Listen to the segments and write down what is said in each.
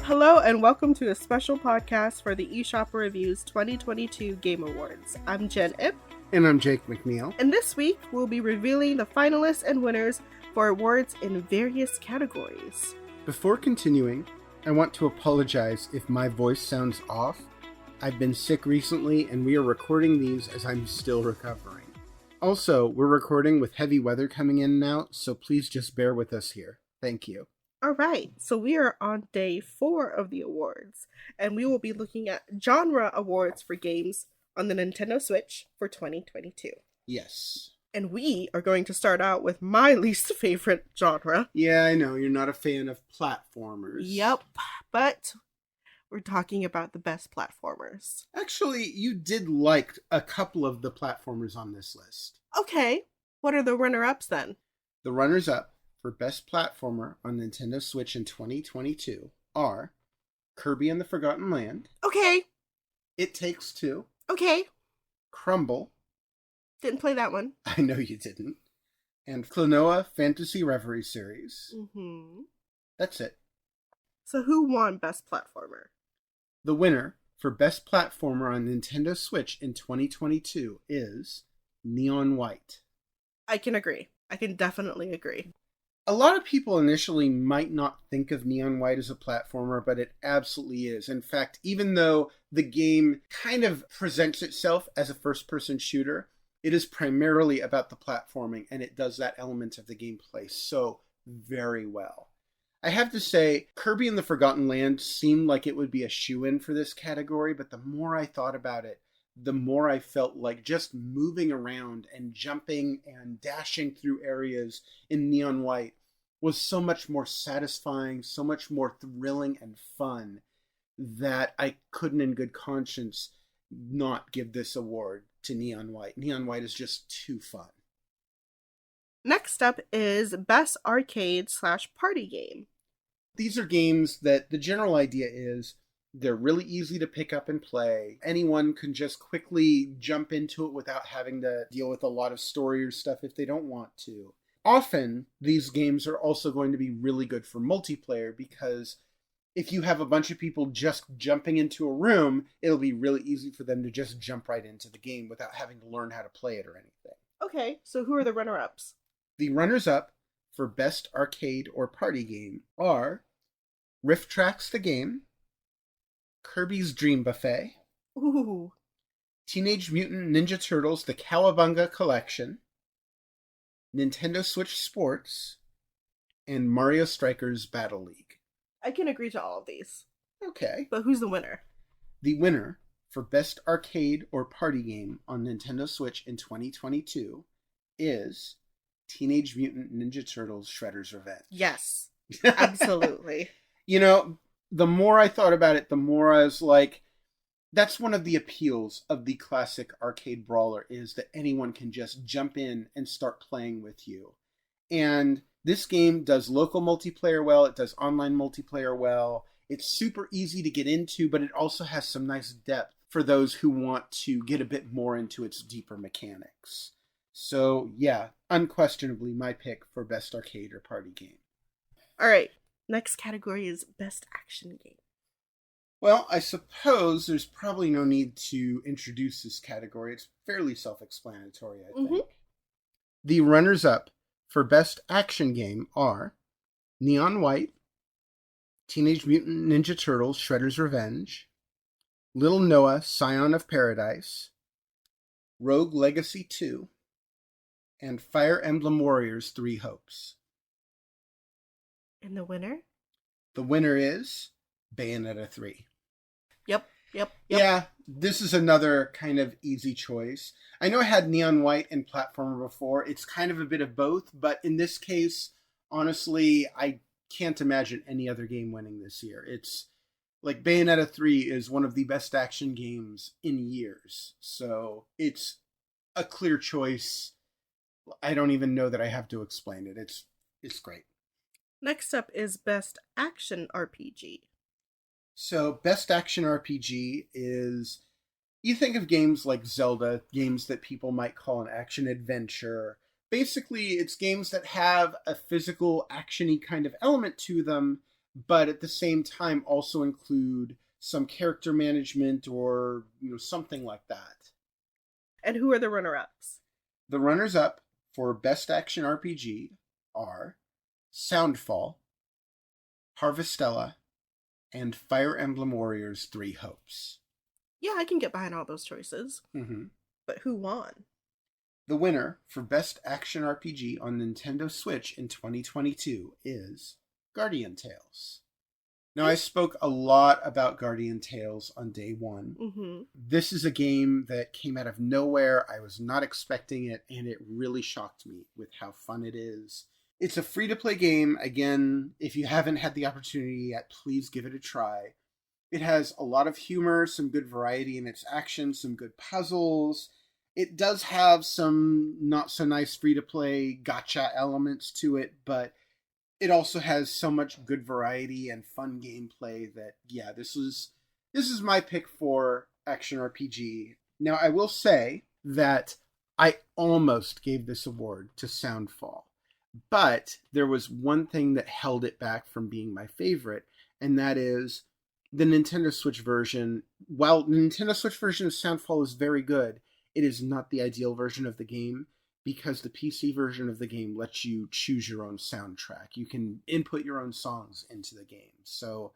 Hello and welcome to a special podcast for the eShopperReviews 2022 Game Awards. I'm Jen Ip. And I'm Jake McNeil. And this week, we'll be revealing the finalists and winners for awards in various categories. Before continuing, I want to apologize if my voice sounds off. I've been sick recently and we are recording these as I'm still recovering. Also, we're recording with heavy weather coming in and out, so please just bear with us here. Thank you. All right, so we are on day 4 of the awards, and we will be looking at genre awards for games on the Nintendo Switch for 2022. Yes. And we are going to start out with my least favorite genre. Yeah, I know, you're not a fan of platformers. Yep, but we're talking about the best platformers. Actually, you did like a couple of the platformers on this list. Okay, what are the runner-ups then? The runners-up for Best Platformer on Nintendo Switch in 2022 are Kirby and the Forgotten Land. Okay. It Takes Two. Okay. Crumble. Didn't play that one. I know you didn't. And Klonoa Fantasy Reverie Series. Mm-hmm. That's it. So who won Best Platformer? The winner for Best Platformer on Nintendo Switch in 2022 is Neon White. I can agree. I can definitely agree. A lot of people initially might not think of Neon White as a platformer, but it absolutely is. In fact, even though the game kind of presents itself as a first-person shooter, it is primarily about the platforming, and it does that element of the gameplay so very well. I have to say, Kirby and the Forgotten Land seemed like it would be a shoo-in for this category, but the more I thought about it, the more I felt like just moving around and jumping and dashing through areas in Neon White was so much more satisfying, so much more thrilling and fun that I couldn't in good conscience not give this award to Neon White. Neon White is just too fun. Next up is Best Arcade/Party Game. These are games that the general idea is they're really easy to pick up and play. Anyone can just quickly jump into it without having to deal with a lot of story or stuff if they don't want to. Often, these games are also going to be really good for multiplayer because if you have a bunch of people just jumping into a room, it'll be really easy for them to just jump right into the game without having to learn how to play it or anything. Okay, so who are the runner-ups? The runners-up for Best Arcade or Party Game are Rift Tracks the Game, Kirby's Dream Buffet, Ooh. Teenage Mutant Ninja Turtles The Cowabunga Collection, Nintendo Switch Sports, and Mario Strikers Battle League. I can agree to all of these. Okay. But who's the winner? The winner for Best Arcade or Party Game on Nintendo Switch in 2022 is Teenage Mutant Ninja Turtles Shredder's Revenge. Yes, absolutely. You know, the more I thought about it, the more I was like, that's one of the appeals of the classic arcade brawler is that anyone can just jump in and start playing with you. And this game does local multiplayer well, it does online multiplayer well, it's super easy to get into, but it also has some nice depth for those who want to get a bit more into its deeper mechanics. So yeah, unquestionably my pick for Best Arcade or Party Game. Alright, next category is Best Action Game. Well, I suppose there's probably no need to introduce this category. It's fairly self-explanatory, I think. The runners-up for Best Action Game are Neon White, Teenage Mutant Ninja Turtles Shredder's Revenge, Little Noah Scion of Paradise, Rogue Legacy 2, and Fire Emblem Warriors 3 Hopes. And the winner? The winner is Bayonetta 3. Yep. Yeah, this is another kind of easy choice. I know I had Neon White and Platformer before. It's kind of a bit of both, but in this case, honestly, I can't imagine any other game winning this year. It's like Bayonetta 3 is one of the best action games in years. So it's a clear choice. I don't even know that I have to explain it. It's great. Next up is Best Action RPG. So, Best Action RPG is, you think of games like Zelda, games that people might call an action adventure. Basically, it's games that have a physical, action-y kind of element to them, but at the same time also include some character management or something like that. And who are the runner-ups? The runners-up for Best Action RPG are Soundfall, Harvestella, and Fire Emblem Warriors 3 Hopes. Yeah, I can get behind all those choices. Mm-hmm. But who won? The winner for Best Action RPG on Nintendo Switch in 2022 is Guardian Tales. Now, I spoke a lot about Guardian Tales on day one. Mm-hmm. This is a game that came out of nowhere. I was not expecting it, and it really shocked me with how fun it is. It's a free-to-play game. Again, if you haven't had the opportunity yet, please give it a try. It has a lot of humor, some good variety in its action, some good puzzles. It does have some not-so-nice free-to-play gacha elements to it, but it also has so much good variety and fun gameplay that, yeah, this is my pick for action RPG. Now, I will say that I almost gave this award to Soundfall, but there was one thing that held it back from being my favorite, and that is the Nintendo Switch version. While the Nintendo Switch version of Soundfall is very good, it is not the ideal version of the game, because the PC version of the game lets you choose your own soundtrack. You can input your own songs into the game. So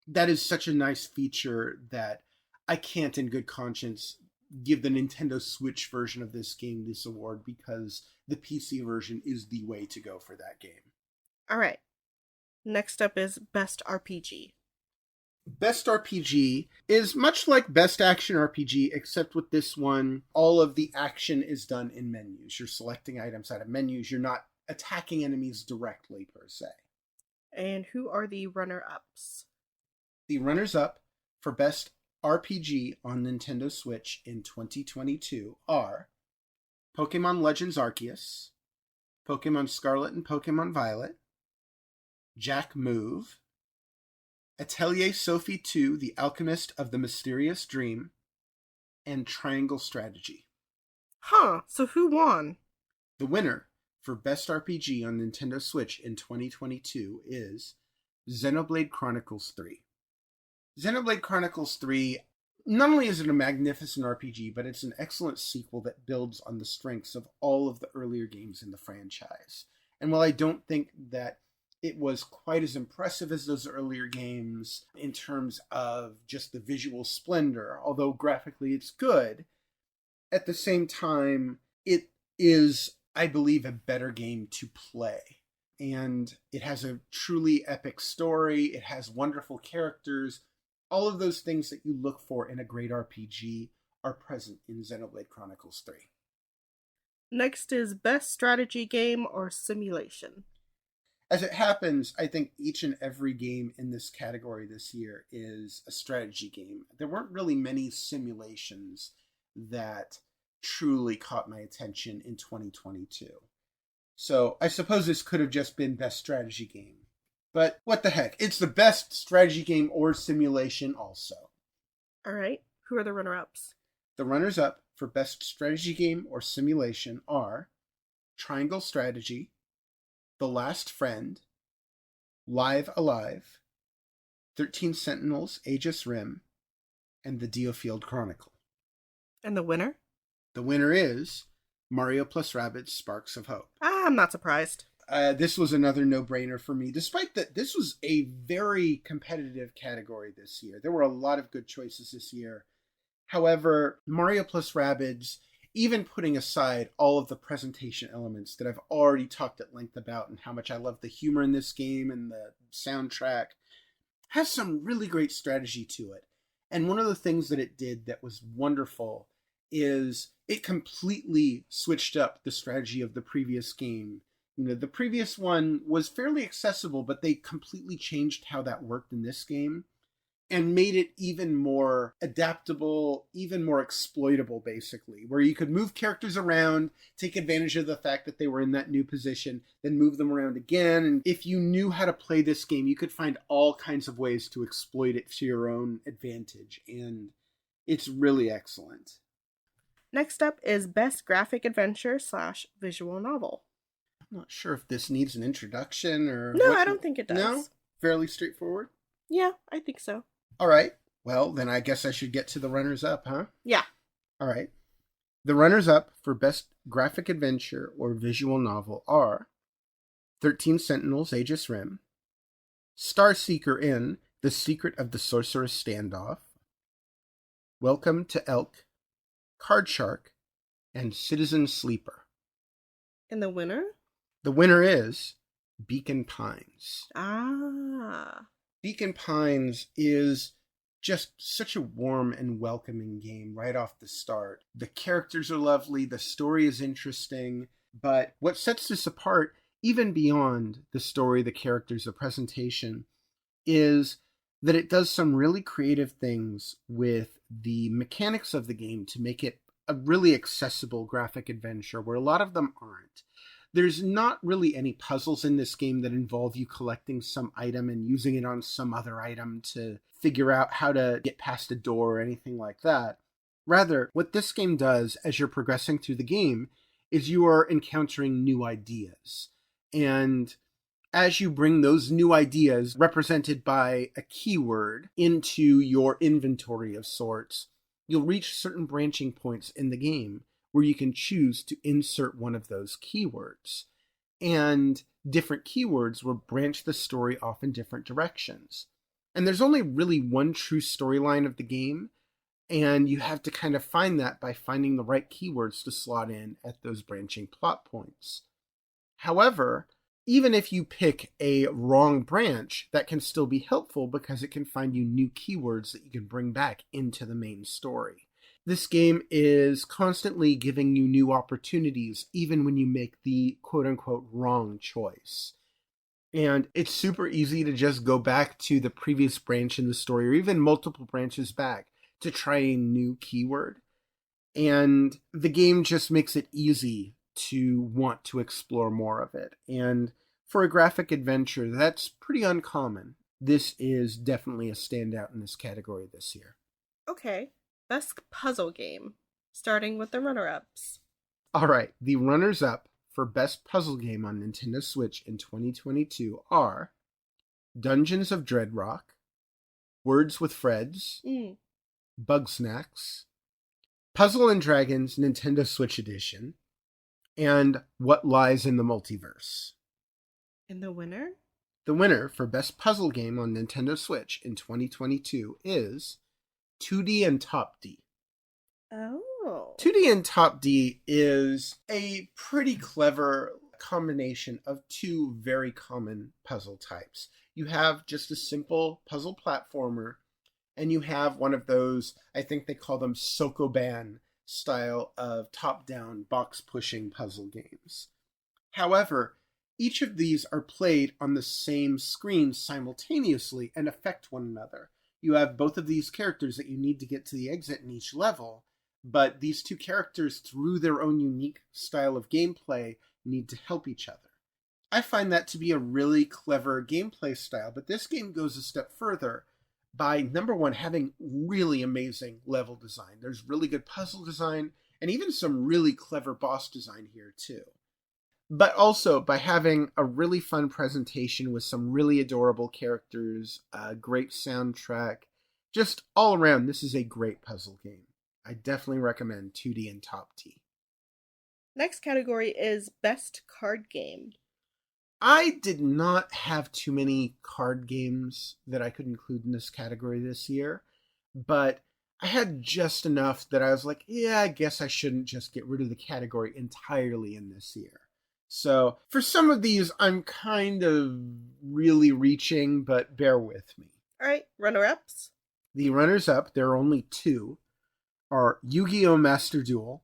that is such a nice feature that I can't in good conscience give the Nintendo Switch version of this game this award, because the PC version is the way to go for that game. All right. Next up is Best RPG. Best RPG is much like Best Action RPG, except with this one, all of the action is done in menus. You're selecting items out of menus. You're not attacking enemies directly, per se. And who are the runner-ups? The runners-up for Best RPG on Nintendo Switch in 2022 are Pokemon Legends Arceus, Pokemon Scarlet and Pokemon Violet, Jack Move, Atelier Sophie 2, The Alchemist of the Mysterious Dream, and Triangle Strategy. Huh, so who won? The winner for Best RPG on Nintendo Switch in 2022 is Xenoblade Chronicles 3. Xenoblade Chronicles 3, not only is it a magnificent RPG, but it's an excellent sequel that builds on the strengths of all of the earlier games in the franchise. And while I don't think that it was quite as impressive as those earlier games in terms of just the visual splendor, although graphically it's good, at the same time, it is, I believe, a better game to play. And it has a truly epic story. It has wonderful characters. All of those things that you look for in a great RPG are present in Xenoblade Chronicles 3. Next is Best Strategy Game or Simulation. As it happens, I think each and every game in this category this year is a strategy game. There weren't really many simulations that truly caught my attention in 2022. So I suppose this could have just been Best Strategy Game. But what the heck, it's the best strategy game or simulation also. All right, who are the runner-ups? The runners-up for Best Strategy Game or Simulation are Triangle Strategy, The Last Friend, Live Alive, 13 Sentinels, Aegis Rim, and the Diofield Chronicle. And the winner? The winner is Mario plus Rabbids Sparks of Hope. I'm not surprised. This was another no-brainer for me, despite that this was a very competitive category this year. There were a lot of good choices this year. However, Mario plus Rabbids, even putting aside all of the presentation elements that I've already talked at length about and how much I love the humor in this game and the soundtrack, has some really great strategy to it. And one of the things that it did that was wonderful is it completely switched up the strategy of the previous game. You know, the previous one was fairly accessible, but they completely changed how that worked in this game and made it even more adaptable, even more exploitable, basically, where you could move characters around, take advantage of the fact that they were in that new position, then move them around again. And if you knew how to play this game, you could find all kinds of ways to exploit it to your own advantage. And it's really excellent. Next up is Best Graphic Adventure / Visual Novel. I'm not sure if this needs an introduction or... No, I don't think it does. No? fairly straightforward? Yeah, I think so. All right. Well, then I guess I should get to the runners-up, huh? Yeah. All right. The runners-up for Best Graphic Adventure or Visual Novel are 13 Sentinels Aegis Rim, Starseeker in The Secret of the Sorceress Standoff, Welcome to Elk, Card Shark, and Citizen Sleeper. And the winner? The winner is Beacon Pines. Ah. Beacon Pines is just such a warm and welcoming game right off the start. The characters are lovely, the story is interesting, but what sets this apart, even beyond the story, the characters, the presentation, is that it does some really creative things with the mechanics of the game to make it a really accessible graphic adventure where a lot of them aren't. There's not really any puzzles in this game that involve you collecting some item and using it on some other item to figure out how to get past a door or anything like that. Rather, what this game does as you're progressing through the game is you are encountering new ideas. And as you bring those new ideas, represented by a keyword, into your inventory of sorts, you'll reach certain branching points in the game where you can choose to insert one of those keywords. And different keywords will branch the story off in different directions. And there's only really one true storyline of the game, and you have to kind of find that by finding the right keywords to slot in at those branching plot points. However, even if you pick a wrong branch, that can still be helpful because it can find you new keywords that you can bring back into the main story. This game is constantly giving you new opportunities, even when you make the quote-unquote wrong choice. And it's super easy to just go back to the previous branch in the story, or even multiple branches back, to try a new keyword. And the game just makes it easy to want to explore more of it. And for a graphic adventure, that's pretty uncommon. This is definitely a standout in this category this year. Okay. Best puzzle game. Starting with the runner-ups. All right, the runners-up for Best Puzzle Game on Nintendo Switch in 2022 are Dungeons of Dreadrock, Words with Freds, Bugsnax, Puzzle and Dragons Nintendo Switch Edition, and What Lies in the Multiverse. And the winner? The winner for Best Puzzle Game on Nintendo Switch in 2022 is 2D and Top D. Oh. 2D and Top D is a pretty clever combination of two very common puzzle types. You have just a simple puzzle platformer, and you have one of those, I think they call them Sokoban style of top-down box-pushing puzzle games. However, each of these are played on the same screen simultaneously and affect one another. You have both of these characters that you need to get to the exit in each level, but these two characters, through their own unique style of gameplay, need to help each other. I find that to be a really clever gameplay style, but this game goes a step further by, number one, having really amazing level design. There's really good puzzle design, and even some really clever boss design here, too. But also by having a really fun presentation with some really adorable characters, a great soundtrack. Just all around, this is a great puzzle game. I definitely recommend 2D and Top D. Next category is Best Card Game. I did not have too many card games that I could include in this category this year, but I had just enough that I was like, yeah, I guess I shouldn't just get rid of the category entirely in this year. So for some of these, I'm kind of really reaching, but bear with me. All right, runner-ups. The runners-up, there are only two, are Yu-Gi-Oh! Master Duel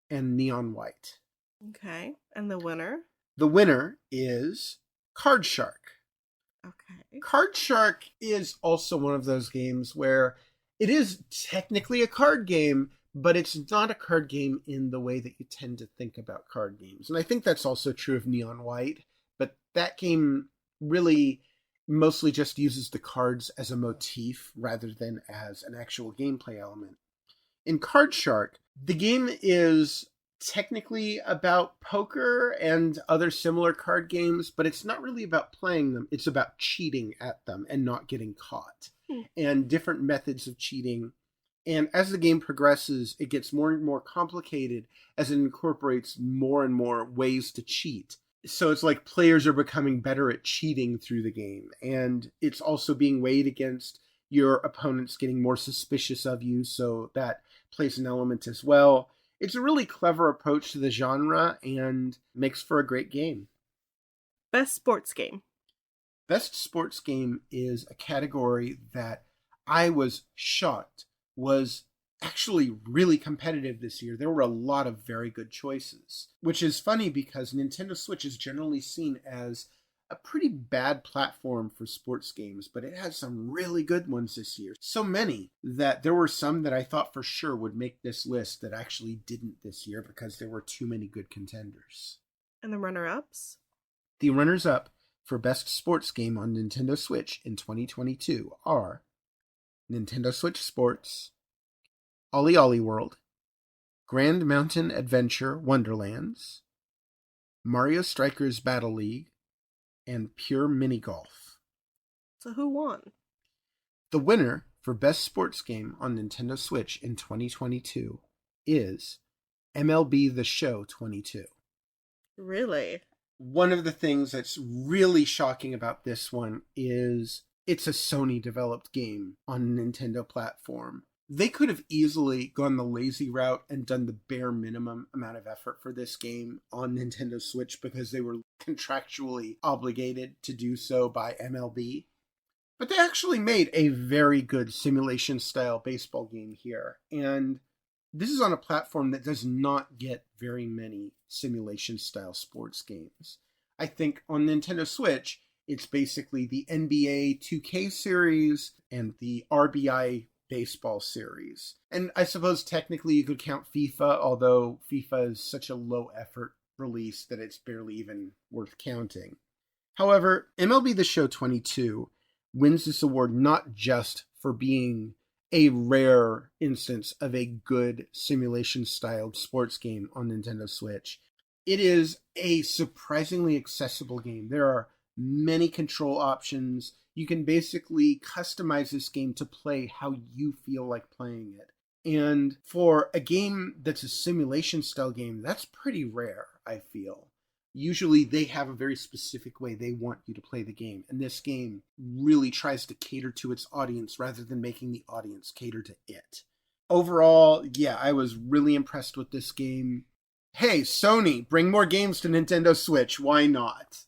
and Neon White. Okay, and the winner? The winner is Card Shark. Okay. Card Shark is also one of those games where it is technically a card game, but it's not a card game in the way that you tend to think about card games. And I think that's also true of Neon White, but that game really mostly just uses the cards as a motif rather than as an actual gameplay element. In Card Shark, the game is technically about poker and other similar card games, but it's not really about playing them. It's about cheating at them and not getting caught, and different methods of cheating. And as the game progresses, it gets more and more complicated as it incorporates more and more ways to cheat. So it's like players are becoming better at cheating through the game. And it's also being weighed against your opponents getting more suspicious of you. So that plays an element as well. It's a really clever approach to the genre and makes for a great game. Best sports game. Best sports game is a category that I was shocked was actually really competitive this year. There were a lot of very good choices, which is funny because Nintendo Switch is generally seen as a pretty bad platform for sports games, but it has some really good ones this year. So many that there were some that I thought for sure would make this list that actually didn't this year because there were too many good contenders. And the runner-ups? The runners-up for Best Sports Game on Nintendo Switch in 2022 are Nintendo Switch Sports, Ollie Ollie World, Grand Mountain Adventure Wonderlands, Mario Strikers Battle League, and Pure Mini Golf. So who won? The winner for Best Sports Game on Nintendo Switch in 2022 is MLB The Show 22. Really? One of the things that's really shocking about this one is it's a Sony-developed game on a Nintendo platform. They could have easily gone the lazy route and done the bare minimum amount of effort for this game on Nintendo Switch because they were contractually obligated to do so by MLB. But they actually made a very good simulation-style baseball game here. And this is on a platform that does not get very many simulation-style sports games. I think on Nintendo Switch, it's basically the NBA 2K series and the RBI baseball series. And I suppose technically you could count FIFA, although FIFA is such a low effort release that it's barely even worth counting. However, MLB The Show 22 wins this award not just for being a rare instance of a good simulation-styled sports game on Nintendo Switch. It is a surprisingly accessible game. There are many control options. You can basically customize this game to play how you feel like playing it. And for a game that's a simulation-style game, that's pretty rare, I feel. Usually they have a very specific way they want you to play the game. And this game really tries to cater to its audience rather than making the audience cater to it. Overall, yeah, I was really impressed with this game. Hey, Sony, bring more games to Nintendo Switch. Why not?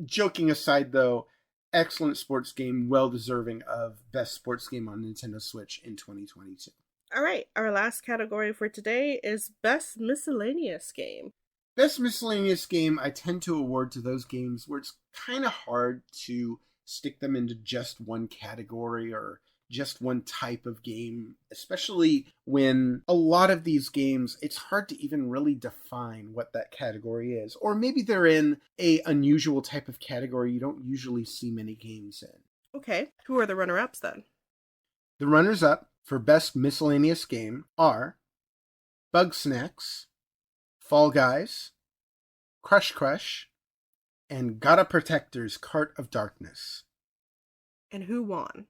Joking aside, though, excellent sports game, well deserving of Best Sports Game on Nintendo Switch in 2022. All right, our last category for today is Best Miscellaneous Game. Best Miscellaneous Game, I tend to award to those games where it's kind of hard to stick them into just one category or just one type of game, especially when a lot of these games, it's hard to even really define what that category is. Or maybe they're in a unusual type of category you don't usually see many games in. Okay, who are the runner-ups then? The runners-up for Best Miscellaneous Game are Bug Snacks, Fall Guys, Crush, and Gotta Protector's Cart of Darkness. And who won?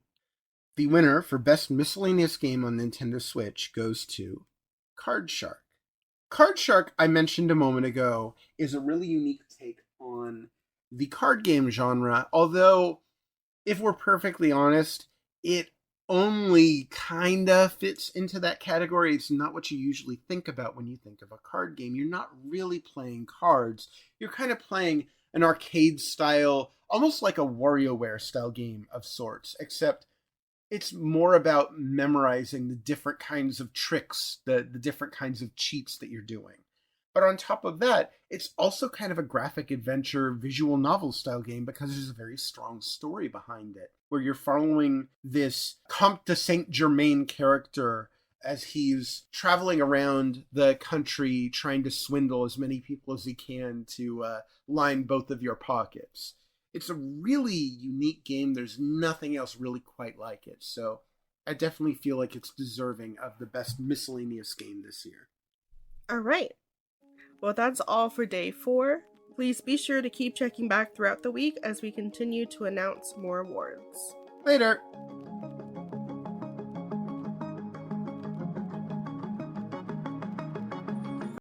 The winner for Best Miscellaneous Game on Nintendo Switch goes to Card Shark. Card Shark, I mentioned a moment ago, is a really unique take on the card game genre, although, if we're perfectly honest, it only kinda fits into that category. It's not what you usually think about when you think of a card game. You're not really playing cards. You're kind of playing an arcade style, almost like a WarioWare style game of sorts, except it's more about memorizing the different kinds of tricks, the different kinds of cheats that you're doing. But on top of that, it's also kind of a graphic adventure, visual novel style game because there's a very strong story behind it, where you're following this Comte de Saint-Germain character as he's traveling around the country trying to swindle as many people as he can to line both of your pockets. It's a really unique game. There's nothing else really quite like it. So I definitely feel like it's deserving of the Best Miscellaneous Game this year. Alright, well, that's all for day 4. Please be sure to keep checking back throughout the week as we continue to announce more awards. Later.